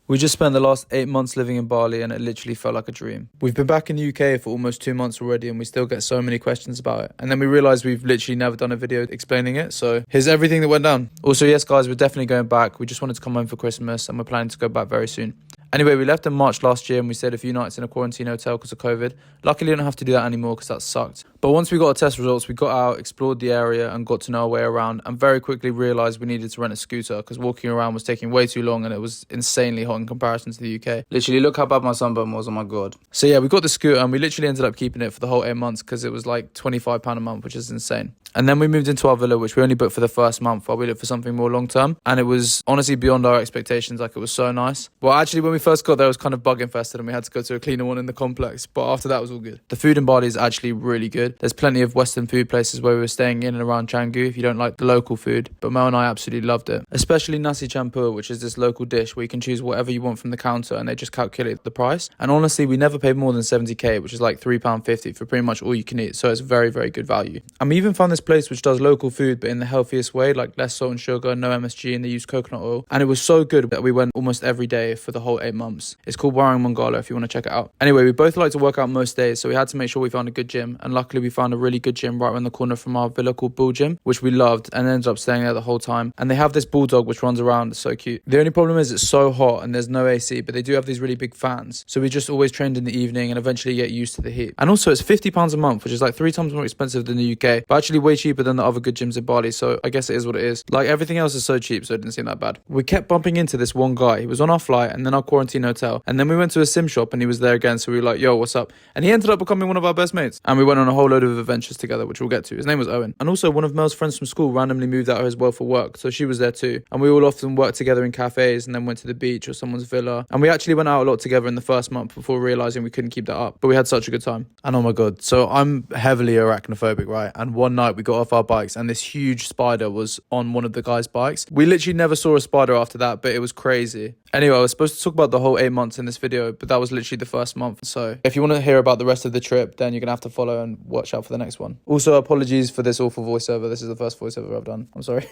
We just spent the last 8 months living in Bali and it literally felt like a dream. We've been back in the UK for almost 2 months already and we still get so many questions about it. And then we realised we've literally never done a video explaining it. So here's everything that went down. Also, yes guys, we're definitely going back. We just wanted to come home for Christmas and we're planning to go back very soon. Anyway, we left in March last year and we stayed a few nights in a quarantine hotel because of COVID. Luckily, we don't have to do that anymore because that sucked. But once we got our test results, we got out, explored the area and got to know our way around and very quickly realised we needed to rent a scooter because walking around was taking way too long and it was insanely hot in comparison to the UK. Literally, look how bad my sunburn was, oh my god. So yeah, we got the scooter and we literally ended up keeping it for the whole 8 months because it was like £25 a month, which is insane. And then we moved into our villa, which we only booked for the first month while we looked for something more long term. And it was honestly beyond our expectations. Like, it was so nice. Well, actually, when we first got there, it was kind of bug infested and we had to go to a cleaner one in the complex. But after that, it was all good. The food in Bali is actually really good. There's plenty of Western food places where we were staying in and around Canggu if you don't like the local food. But Mel and I absolutely loved it. Especially nasi campur, which is this local dish where you can choose whatever you want from the counter and they just calculate the price. And honestly, we never paid more than 70k, which is like £3.50 for pretty much all you can eat. So it's very, very good value. And we even found this place which does local food but in the healthiest way, like less salt and sugar, no MSG, and they use coconut oil. And it was so good that we went almost every day for the whole 8 months. It's called Warung Mangala if you want to check it out. Anyway, we both like to work out most days, so we had to make sure we found a good gym, and luckily we found a really good gym right around the corner from our villa called Bull Gym, which we loved and ended up staying there the whole time. And they have this bulldog which runs around, it's so cute. The only problem is it's so hot and there's no AC, but they do have these really big fans, so we just always trained in the evening and eventually get used to the heat. And also it's £50 a month, which is like 3 times more expensive than the UK, but actually way cheaper than the other good gyms in Bali, so I guess it is what it is. Like, everything else is so cheap, so it didn't seem that bad. We kept bumping into this one guy. He was on our flight and then our quarantine hotel, and then we went to a sim shop and he was there again, so we were like, yo, what's up? And he ended up becoming one of our best mates, and we went on a whole load of adventures together, which we'll get to. His name was Owen. And also one of Mel's friends from school randomly moved out as well for work, so she was there too, and we all often worked together in cafes and then went to the beach or someone's villa, and we actually went out a lot together in the first month before realizing we couldn't keep that up, but we had such a good time. And oh my god, so I'm heavily arachnophobic, right? And one night we got off our bikes and this huge spider was on one of the guys' bikes. We literally never saw a spider after that, but it was crazy. Anyway, I was supposed to talk about the whole 8 months in this video, but that was literally the first month. So if you want to hear about the rest of the trip, then you're going to have to follow and watch out for the next one. Also, apologies for this awful voiceover. This is the first voiceover I've done. I'm sorry.